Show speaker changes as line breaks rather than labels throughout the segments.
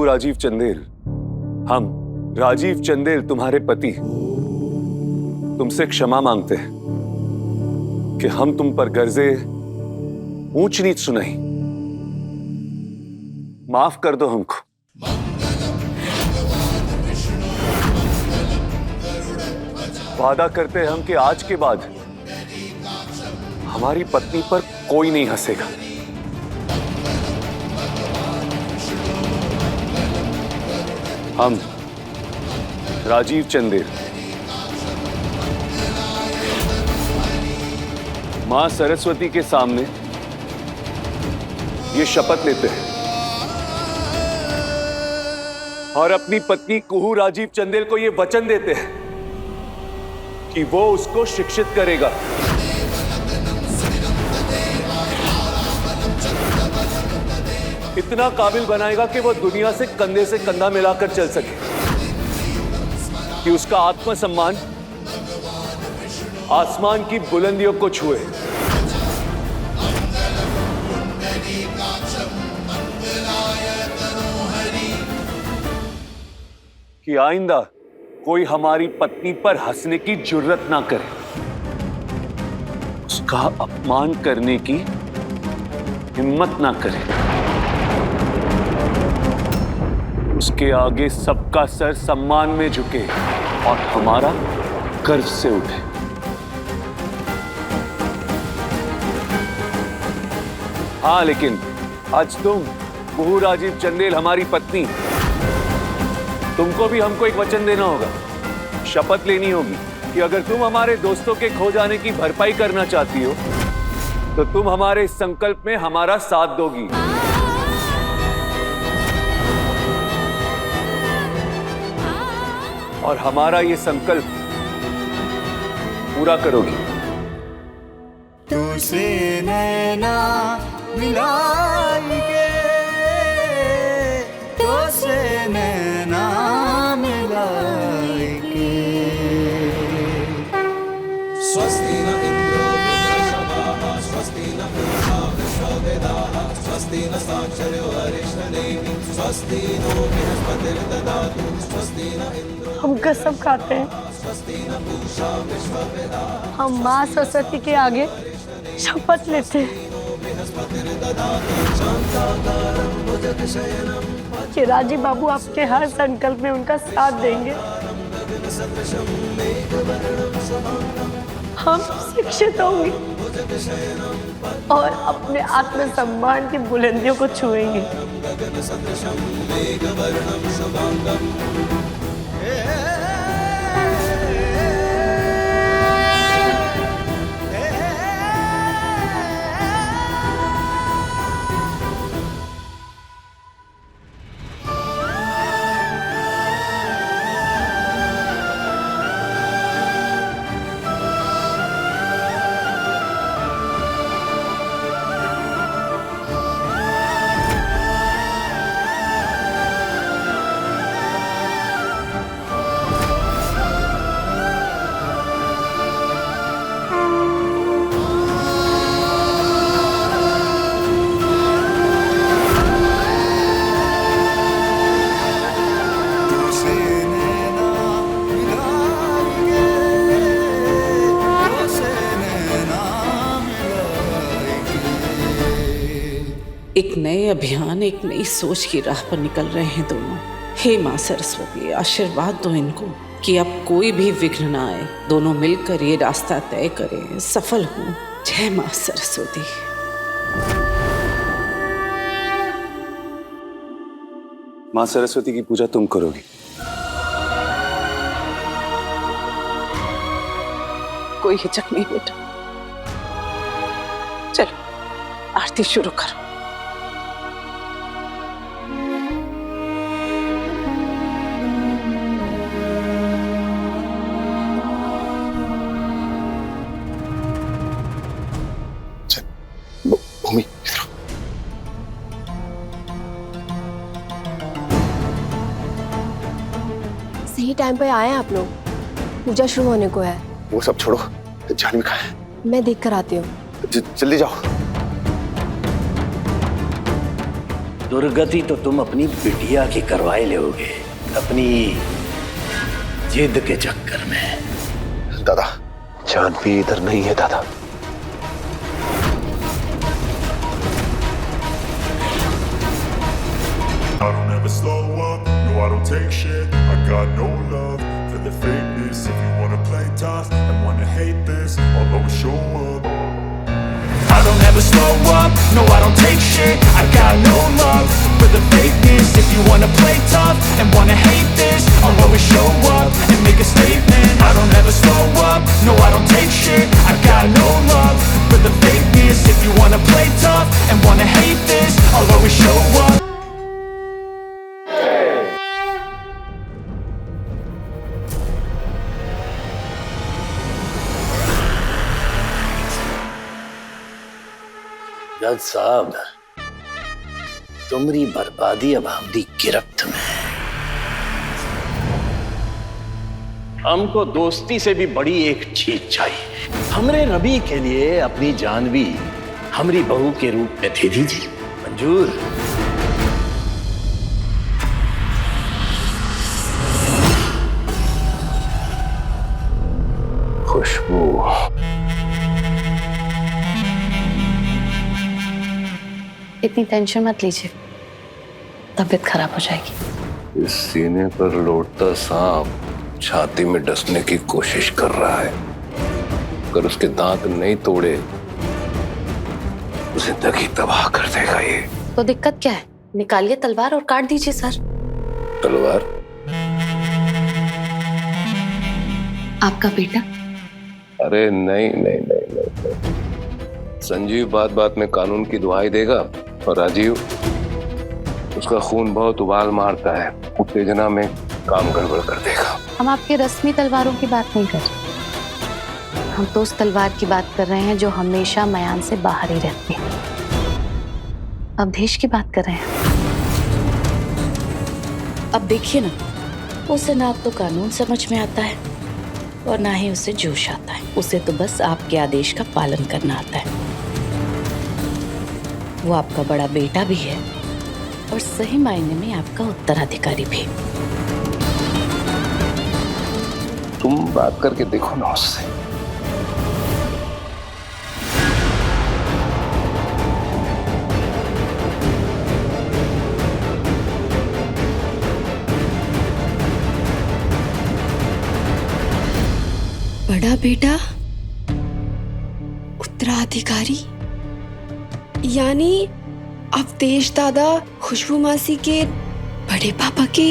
राजीव चंदेल, हम राजीव चंदेल तुम्हारे पति तुमसे क्षमा मांगते हैं कि हम तुम पर गर्जे ऊंच नीच सुनाई। माफ कर दो हमको। वादा करते हैं हम कि आज के बाद हमारी पत्नी पर कोई नहीं हंसेगा। हम राजीव चंदेल मां सरस्वती के सामने ये शपथ लेते हैं और अपनी पत्नी कुहू राजीव चंदेल को ये वचन देते हैं कि वो उसको शिक्षित करेगा, इतना काबिल बनाएगा कि वो दुनिया से कंधे से कंधा मिलाकर चल सके, कि उसका आत्मसम्मान आसमान की बुलंदियों को छुए। कि आइंदा कोई हमारी पत्नी पर हंसने की जुर्रत ना करे, उसका अपमान करने की हिम्मत ना करे, उसके आगे सबका सर सम्मान में झुके और हमारा गर्व से उठे। हाँ, लेकिन आज तुम कुहू राजीव चंदेल हमारी पत्नी, तुमको भी हमको एक वचन देना होगा, शपथ लेनी होगी कि अगर तुम हमारे दोस्तों के खो जाने की भरपाई करना चाहती हो तो तुम हमारे इस संकल्प में हमारा साथ दोगी। और हमारा ये संकल्प पूरा करोगी।
तुझसे नैना मिलाएंगे, तुझसे नैना मिलाएंगे।
स्वस्ति न इंद्रो वृषभाः, स्वस्ति न पूषा विश्ववेदाः, स्वस्ति न साक्षरो अरिष्टनेमिः, स्वस्ति नो बृहस्पतिर्ददातु, स्वस्ति न इंद्रो।
हम कसम खाते हैं हम माँ सरस्वती के आगे शपथ लेते हैं कि राजीव बाबू आपके हर संकल्प में उनका साथ देंगे। हम शिक्षित होंगे और अपने आत्मसम्मान की बुलंदियों को छुएंगे।
एक नए अभियान, एक नई सोच की राह पर निकल रहे हैं दोनों। हे माँ सरस्वती, आशीर्वाद दो इनको कि अब कोई भी विघ्न ना आए, दोनों मिलकर ये रास्ता तय करें, सफल हों। जय माँ सरस्वती।
माँ सरस्वती की पूजा तुम करोगी।
कोई हिचक नहीं बेटा, चलो आरती शुरू करो।
भूमि,
सही टाइम पे आए हैं आप लोग, पूजा शुरू होने को है।
वो सब छोड़ो, जालिम कहाँ है?
मैं देख कर आती हूँ।
जल्दी जाओ।
दुर्गति तो तुम अपनी बिटिया की करवाए लोगे, अपनी जिद के चक्कर में।
दादा, जानवी इधर नहीं है दादा।
I don't ever slow up, no I don't take shit. I got no love for the fakeness. If you wanna play tough and wanna hate this, I'll always show up. I don't ever slow up, no I don't take shit. I got no love for the fakeness. If you wanna play tough and wanna hate this, I'll always show up and make a statement. I don't ever slow up, no I don't take shit. I got no love for the fakeness. If you wanna play tough and wanna hate this, I'll always show up.
जज साहब, तुम्हारी बर्बादी अब हमारी गिरफ्त में है। हमको दोस्ती से भी बड़ी एक चीज चाहिए। हमरे रवि के लिए अपनी जानवी हमारी बहू के रूप में दे दीजिए। मंजूर? खुशबू,
इतनी टेंशन मत लीजिए, तबीयत खराब हो जाएगी।
इस सीने पर लौटता सांप छाती में डसने की कोशिश कर रहा है। अगर उसके दांत नहीं तोड़े उसे जिंदगी तबाह कर देगा ये।
तो दिक्कत क्या है? निकालिए तलवार और काट दीजिए सर।
तलवार?
आपका बेटा?
अरे नहीं नहीं नहीं नहीं, नहीं। संजीव बात बात में कानून की दुहाई देगा और राजीव, उसका खून बहुत उबाल मारता है, उत्तेजना में काम गड़बड़ कर देगा।
हम आपके रस्मी तलवारों की बात नहीं कर रहे, हम तो उस तलवार की बात कर रहे हैं जो हमेशा मयान से बाहर ही रहती है। अवधेश की बात कर रहे हैं।
अब देखिए ना, उसे ना तो कानून समझ में आता है और ना ही उसे जोश आता है। उसे तो बस आपके आदेश का पालन करना आता है। वो आपका बड़ा बेटा भी है और सही मायने में आपका उत्तराधिकारी भी।
तुम बात करके देखो ना उससे।
बड़ा बेटा उत्तराधिकारी, यानी अवधेश दादा खुशबू मासी के बड़े पापा के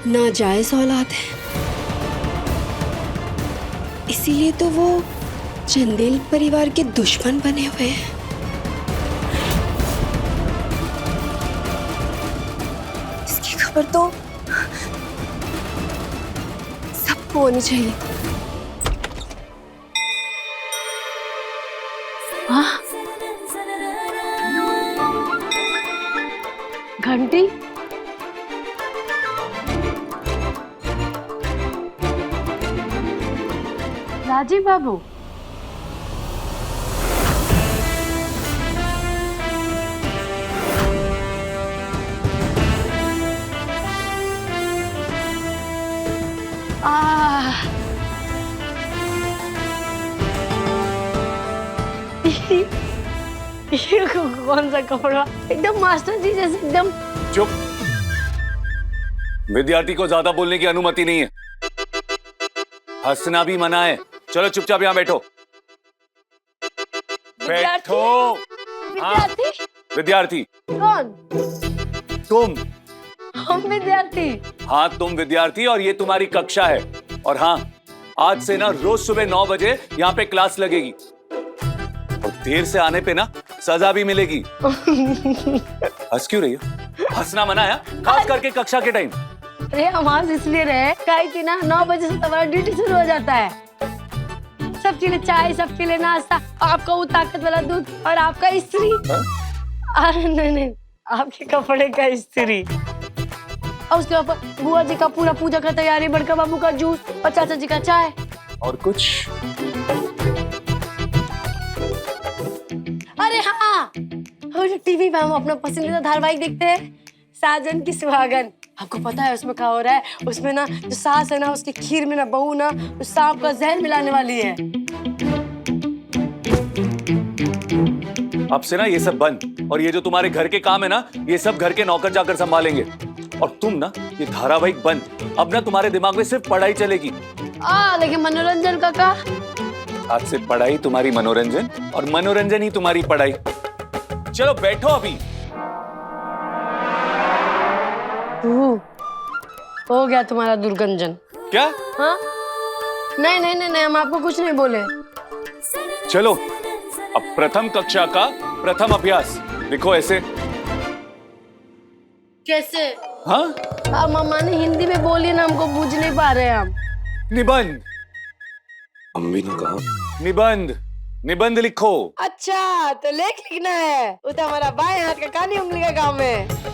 नाजायज औलाद हैं। इसीलिए तो वो चंदेल परिवार के दुश्मन बने हुए हैं। इसकी खबर तो सबको होनी चाहिए।
हाँ? घंटी? राजीव बाबू, ये कौन सा कपड़ा? एकदम मास्टर जी जैसे एकदम।
चुप। विद्यार्थी को ज्यादा बोलने की अनुमति नहीं है, हंसना भी मना है। चलो चुपचाप यहाँ बैठो। बैठो।
विद्यार्थी?
विद्यार्थी
कौन?
तुम।
हम विद्यार्थी?
हाँ तुम विद्यार्थी और ये तुम्हारी कक्षा है। और हाँ, आज से ना रोज सुबह 9 बजे यहाँ पे क्लास लगेगी और देर से आने पे ना सजा भी मिलेगी। हंस क्यों रही हो? हंसना मना है, खास करके कक्षा के टाइम।
अरे हम आज इसलिए रहे काहे कि ना 9 बजे से तुम्हारा ड्यूटी शुरू हो जाता है। सबके लिए चाय, सबके लिए नाश्ता, आपका वो ताकत वाला दूध और आपका इस्त्री। नहीं, आपके कपड़े का इस्त्री। और उसके ऊपर बुआ जी का पूरा पूजा का तैयारी, बड़का बाबू का जूस और चाचा जी का चाय।
और कुछ?
अरे हाँ, वो जो टीवी पे हम अपना पसंदीदा धारावाहिक देखते हैं, साजन की सुहागन। आपको पता है उसमें क्या हो रहा है? उसमें ना जो सास है ना, उसकी खीर में ना बहू ना उस सांप का जहर मिलाने वाली है।
अब से ना ये सब बंद, और ये जो तुम्हारे घर के काम है ना, ये सब घर के नौकर चाकर संभालेंगे। और तुम ना ये धारावाहिक बंद। अब ना तुम्हारे दिमाग में सिर्फ पढ़ाई चलेगी।
लेकिन मनोरंजन का
आज से पढ़ाई तुम्हारी मनोरंजन, और मनोरंजन ही तुम्हारी पढ़ाई। चलो बैठो अभी।
हो गया तुम्हारा दुर्गंजन।
क्या?
हाँ? नहीं नहीं नहीं नहीं, हम आपको कुछ नहीं बोले।
चलो अब प्रथम कक्षा का प्रथम अभ्यास लिखो ऐसे।
कैसे?
हाँ?
मम्मा ने हिंदी में बोली ना, हमको बूझ नहीं पा रहे हम।
निबंध।
अम्मी ने कहा
निबंध, निबंध लिखो।
अच्छा, तो लेख लिखना है। वो तो हमारा बाएं हाथ का काली उंगली का काम है।